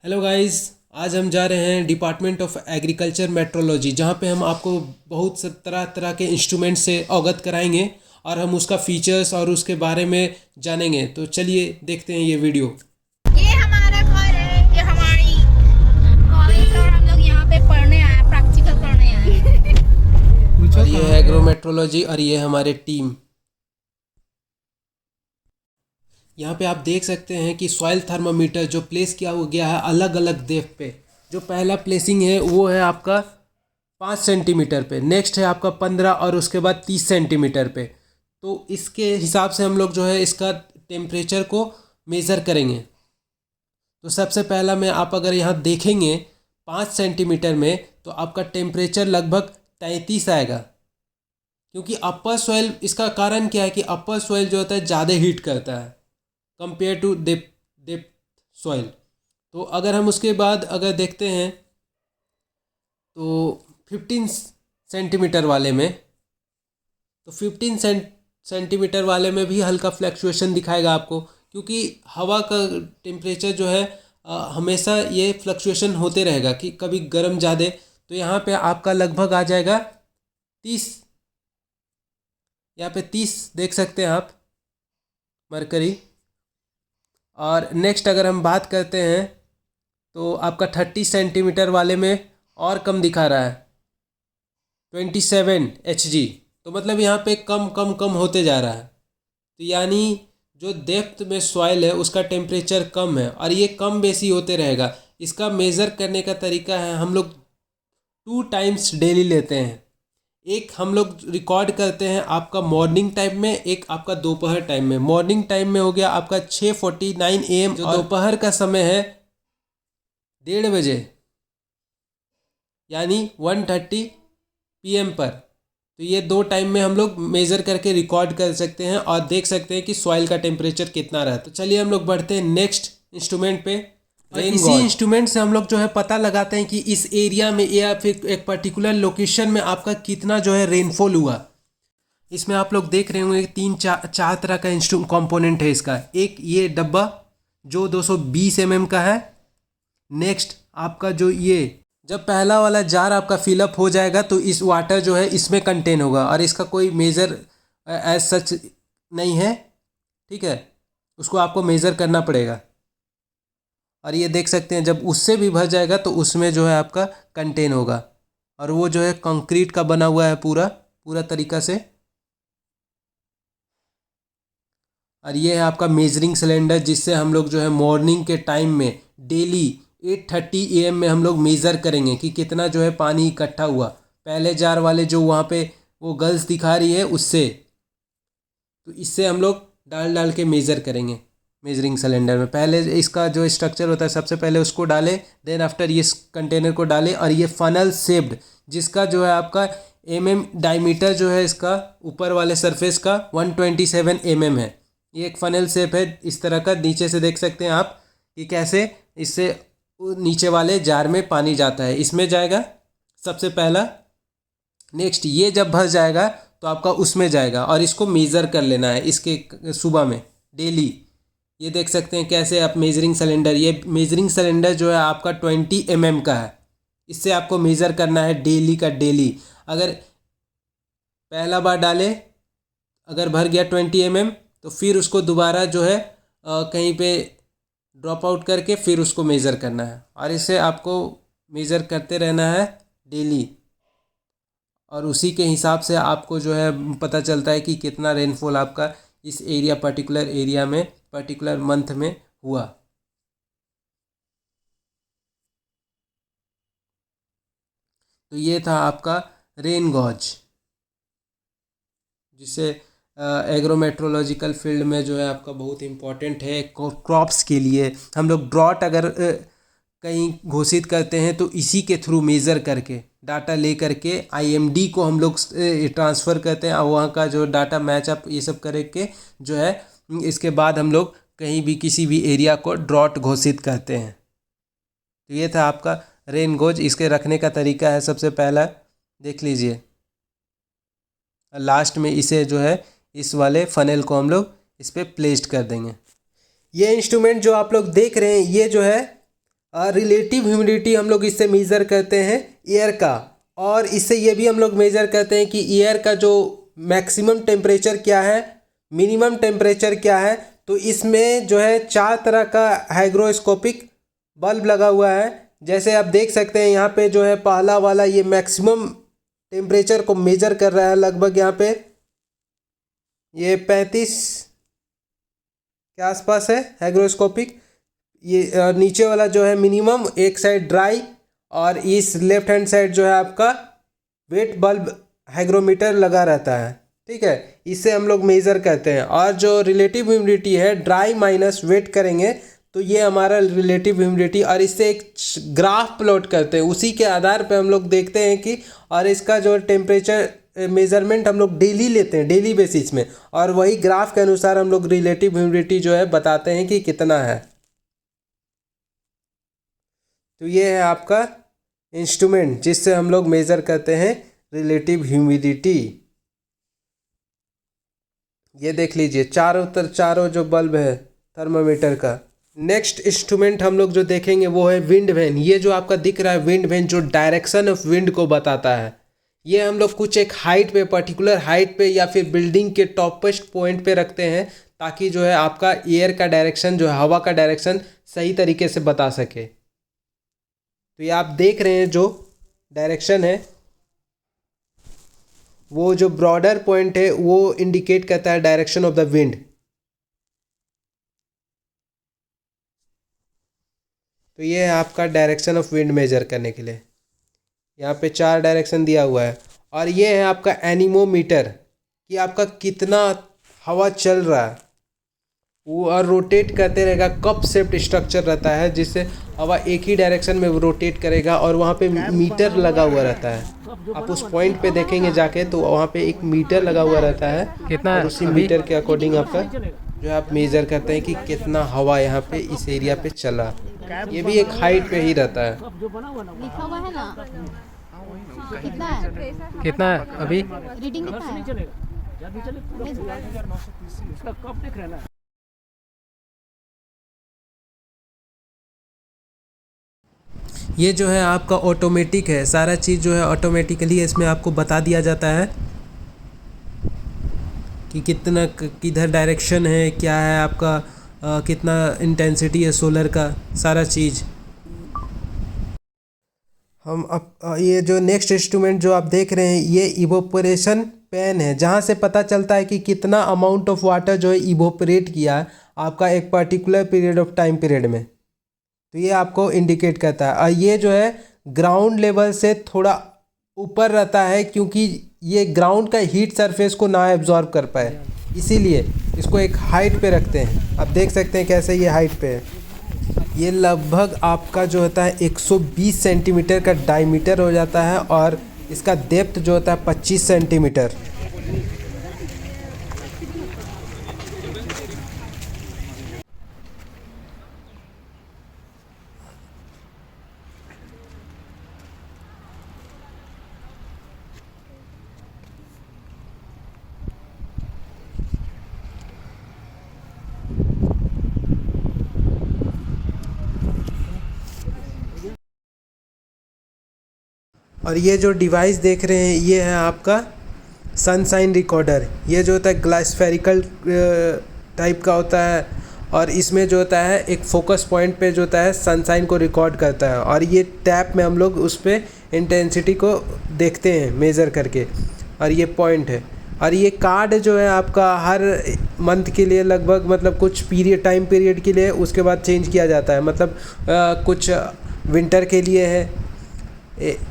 Hello guys. आज हम जा रहे हैं डिपार्टमेंट ऑफ एग्रीकल्चर मेट्रोलॉजी, जहाँ पे हम आपको बहुत से तरह तरह के इंस्ट्रूमेंट से अवगत कराएंगे और हम उसका फीचर्स और उसके बारे में जानेंगे। तो चलिए देखते हैं ये वीडियो। ये हमारा घर है, ये हमारी कॉलेज और हम लोग यहाँ पे पढ़ने आए, प्रैक्टिकल करने आए। और ये है एग्रोमेट्रोलॉजी और ये हमारे टीम। यहाँ पे आप देख सकते हैं कि सॉइल थर्मामीटर जो प्लेस किया हो गया है अलग अलग डेप्थ पे। जो पहला प्लेसिंग है वो है आपका 5 सेंटीमीटर पे, नेक्स्ट है आपका 15 और उसके बाद 30 सेंटीमीटर पे। तो इसके हिसाब से हम लोग जो है इसका टेम्परेचर को मेज़र करेंगे। तो सबसे पहला में आप अगर यहाँ देखेंगे 5 सेंटीमीटर में, तो आपका टेम्परेचर लगभग 33 आएगा। क्योंकि अपर सॉइल, इसका कारण क्या है कि अपर सॉइल जो होता है ज़्यादा हीट करता है कंपेयर टू डेप्थ सॉइल। तो अगर हम उसके बाद अगर देखते हैं तो 15 सेंटीमीटर वाले में, तो 15 सेंटीमीटर वाले में भी हल्का फ्लक्चुएशन दिखाएगा आपको, क्योंकि हवा का टेम्परेचर जो है हमेशा ये फ्लक्चुएशन होते रहेगा कि कभी गर्म ज़्यादा। तो यहाँ पे आपका लगभग आ जाएगा 30, यहाँ पे 30 देख सकते हैं आप मरकरी। और नेक्स्ट अगर हम बात करते हैं तो आपका 30 सेंटीमीटर वाले में और कम दिखा रहा है 27 Hg। तो मतलब यहाँ पे कम कम कम होते जा रहा है। तो यानी जो डेप्थ में सॉइल है उसका टेम्परेचर कम है और ये कम बेसी होते रहेगा। इसका मेज़र करने का तरीका है, हम लोग 2 टाइम्स डेली लेते हैं। एक हम लोग रिकॉर्ड करते हैं आपका मॉर्निंग टाइम में, एक आपका दोपहर टाइम में। मॉर्निंग टाइम में हो गया आपका 6:49 AM, जो दोपहर का समय है 1:30 बजे, यानी 1:30 PM पर। तो ये 2 टाइम में हम लोग मेज़र करके रिकॉर्ड कर सकते हैं और देख सकते हैं कि सॉइल का टेम्परेचर कितना रहा है। तो चलिए हम लोग बढ़ते हैं नेक्स्ट इंस्ट्रूमेंट पे। और इसी इंस्ट्रूमेंट से हम लोग जो है पता लगाते हैं कि इस एरिया में या फिर एक पर्टिकुलर लोकेशन में आपका कितना जो है रेनफॉल हुआ। इसमें आप लोग देख रहे होंगे तीन चार तरह का कंपोनेंट है इसका। एक ये डब्बा जो 220 mm का है। नेक्स्ट आपका जो ये, जब पहला वाला जार आपका फिलअप हो जाएगा तो इस वाटर जो है इसमें कंटेन होगा और इसका कोई मेज़र एज सच नहीं है, ठीक है। उसको आपको मेज़र करना पड़ेगा। और ये देख सकते हैं जब उससे भी भर जाएगा तो उसमें जो है आपका कंटेन होगा, और वो जो है कंक्रीट का बना हुआ है पूरा पूरा तरीका से। और ये है आपका मेजरिंग सिलेंडर, जिससे हम लोग जो है मॉर्निंग के टाइम में डेली 8:30 AM में हम लोग मेज़र करेंगे कि कितना जो है पानी इकट्ठा हुआ। पहले जार वाले जो वहाँ पे वो गर्ल्स दिखा रही है उससे, तो इससे हम लोग डाल डाल के मेज़र करेंगे मेजरिंग सिलेंडर में। पहले इसका जो स्ट्रक्चर होता है सबसे पहले उसको डालें, देन आफ्टर ये कंटेनर को डालें। और ये फनल शेप्ड, जिसका जो है आपका डायमीटर जो है इसका ऊपर वाले सरफेस का 127 mm है। ये एक फनल शेप है इस तरह का। नीचे से देख सकते हैं आप कि कैसे इससे नीचे वाले जार में पानी जाता है, इसमें जाएगा सबसे पहला। नेक्स्ट ये जब भर जाएगा तो आपका उसमें जाएगा और इसको मेज़र कर लेना है इसके सुबह में डेली। ये देख सकते हैं कैसे आप मेजरिंग सिलेंडर, ये मेजरिंग सिलेंडर जो है आपका 20 mm का है। इससे आपको मेज़र करना है डेली का डेली। अगर पहला बार डाले, अगर भर गया 20 mm, तो फिर उसको दोबारा जो है कहीं पे ड्रॉप आउट करके फिर उसको मेज़र करना है। और इसे आपको मेज़र करते रहना है डेली, और उसी के हिसाब से आपको जो है पता चलता है कि कितना रेनफॉल आपका इस एरिया पर्टिकुलर एरिया में पर्टिकुलर मंथ में हुआ। तो ये था आपका रेन गॉज, जिसे एग्रोमेट्रोलॉजिकल फील्ड में जो है आपका बहुत इम्पोर्टेंट है क्रॉप्स के लिए। हम लोग ड्रॉट अगर कहीं घोषित करते हैं तो इसी के थ्रू मेज़र करके डाटा ले करके IMD को हम लोग ट्रांसफ़र करते हैं और वहाँ का जो डाटा मैचअप ये सब करके जो है इसके बाद हम लोग कहीं भी किसी भी एरिया को ड्रॉट घोषित करते हैं। तो ये था आपका रेन गोज। इसके रखने का तरीका है, सबसे पहला देख लीजिए, लास्ट में इसे जो है इस वाले फनेल को हम लोग इस पर प्लेस्ड कर देंगे। ये इंस्ट्रूमेंट जो आप लोग देख रहे हैं ये जो है रिलेटिव ह्यूमिडिटी हम लोग इससे मेज़र करते हैं एयर का, और इससे ये भी हम लोग मेज़र करते हैं कि एयर का जो मैक्सिमम टेम्परेचर क्या है, मिनिमम टेम्परेचर क्या है। तो इसमें जो है 4 तरह का हाइग्रोस्कोपिक बल्ब लगा हुआ है। जैसे आप देख सकते हैं यहाँ पे जो है पहला वाला ये मैक्सिमम टेम्परेचर को मेज़र कर रहा है, लगभग यहाँ पे ये 35 के आसपास है हाइग्रोस्कोपिक। ये नीचे वाला जो है मिनिमम, एक साइड ड्राई, और इस लेफ्ट हैंड साइड जो है आपका वेट बल्ब हाइग्रोमीटर लगा रहता है। ठीक है, इससे हम लोग मेज़र करते हैं। और जो रिलेटिव ह्यूमिडिटी है, ड्राई माइनस वेट करेंगे तो ये हमारा रिलेटिव ह्यूमिडिटी, और इससे एक ग्राफ प्लॉट करते हैं। उसी के आधार पे हम लोग देखते हैं कि, और इसका जो टेम्परेचर मेज़रमेंट हम लोग डेली लेते हैं, डेली बेसिस में, और वही ग्राफ के अनुसार हम लोग रिलेटिव ह्यूमिडिटी जो है बताते हैं कि कितना है। तो ये है आपका इंस्ट्रूमेंट जिससे हम लोग मेज़र करते हैं रिलेटिव ह्यूमिडिटी। ये देख लीजिए चारों जो बल्ब है थर्मामीटर का। नेक्स्ट इंस्ट्रूमेंट हम लोग जो देखेंगे वो है विंड वैन। ये जो आपका दिख रहा है विंड वैन, जो डायरेक्शन ऑफ विंड को बताता है। ये हम लोग कुछ एक हाइट पे, पर्टिकुलर हाइट पे या फिर बिल्डिंग के टॉपेस्ट पॉइंट पे रखते हैं, ताकि जो है आपका एयर का डायरेक्शन, जो है हवा का डायरेक्शन सही तरीके से बता सके। तो ये आप देख रहे हैं जो डायरेक्शन है, वो जो ब्रॉडर पॉइंट है वो इंडिकेट करता है डायरेक्शन ऑफ द विंड। तो ये है आपका डायरेक्शन ऑफ विंड मेजर करने के लिए। यहाँ पे 4 डायरेक्शन दिया हुआ है। और ये है आपका एनीमोमीटर, कि आपका कितना हवा चल रहा है, वो और रोटेट करते रहेगा। कप शेप्ड स्ट्रक्चर रहता है जिससे हवा एक ही डायरेक्शन में रोटेट करेगा, और वहाँ पे मीटर लगा हुआ रहता है। आप उस पॉइंट पे देखेंगे जाके तो वहाँ पे एक मीटर लगा हुआ रहता है, कितना, और उसी मीटर के अकॉर्डिंग आपका जो आप मेज़र करते हैं कि कितना हवा यहाँ पे इस एरिया पे चला। ये भी एक हाइट पे ही रहता है। लिखा हुआ है ना, कितना है अभी रीडिंग कितना है? ये जो है आपका ऑटोमेटिक है, सारा चीज़ जो है ऑटोमेटिकली इसमें आपको बता दिया जाता है कि कितना किधर डायरेक्शन है, क्या है आपका कितना इंटेंसिटी है सोलर का, सारा चीज़। हम अब ये जो नेक्स्ट इंस्ट्रूमेंट जो आप देख रहे हैं, ये इवोपोरेशन पेन है, जहाँ से पता चलता है कि कितना अमाउंट ऑफ वाटर जो है इवोपरेट किया है आपका एक particular period of time period में। तो ये आपको इंडिकेट करता है। और ये जो है ग्राउंड लेवल से थोड़ा ऊपर रहता है, क्योंकि ये ग्राउंड का हीट सरफेस को ना एब्जॉर्ब कर पाए, इसीलिए इसको एक हाइट पे रखते हैं। आप देख सकते हैं कैसे ये हाइट पे है। ये लगभग आपका जो होता है 120 सेंटीमीटर का डायमीटर हो जाता है, और इसका डेप्थ जो होता है 25 सेंटीमीटर। और ये जो डिवाइस देख रहे हैं ये है आपका सनसाइन रिकॉर्डर। ये जो होता है ग्लासफेरिकल टाइप का होता है, और इसमें जो होता है एक फोकस पॉइंट पे जो होता है सनसाइन को रिकॉर्ड करता है, और ये टैप में हम लोग उस पर इंटेंसिटी को देखते हैं मेज़र करके, और ये पॉइंट है। और ये कार्ड जो है आपका हर मंथ के लिए लगभग, मतलब कुछ पीरियड, टाइम पीरियड के लिए, उसके बाद चेंज किया जाता है। मतलब कुछ विंटर के लिए है,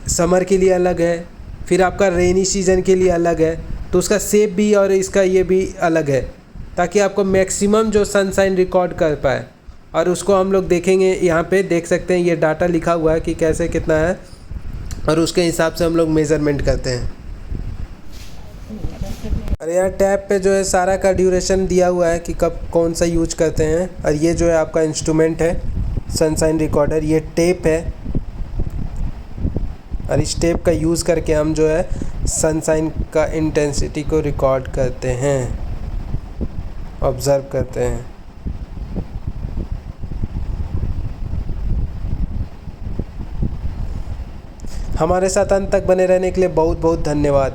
समर के लिए अलग है, फिर आपका रेनी सीज़न के लिए अलग है। तो उसका शेप भी और इसका ये भी अलग है, ताकि आपको मैक्सिमम जो सनसाइन रिकॉर्ड कर पाए। और उसको हम लोग देखेंगे, यहाँ पे देख सकते हैं ये डाटा लिखा हुआ है कि कैसे कितना है, और उसके हिसाब से हम लोग मेज़रमेंट करते हैं। और यहाँ टैब पे जो है सारा का ड्यूरेशन दिया हुआ है कि कब कौन सा यूज करते हैं। और ये जो है आपका इंस्ट्रूमेंट है सनसाइन रिकॉर्डर, ये टेप है, और इस टेप का यूज़ करके हम जो है सनसाइन का इंटेंसिटी को रिकॉर्ड करते हैं, ऑब्ज़र्व करते हैं। हमारे साथ अंत तक बने रहने के लिए बहुत बहुत धन्यवाद।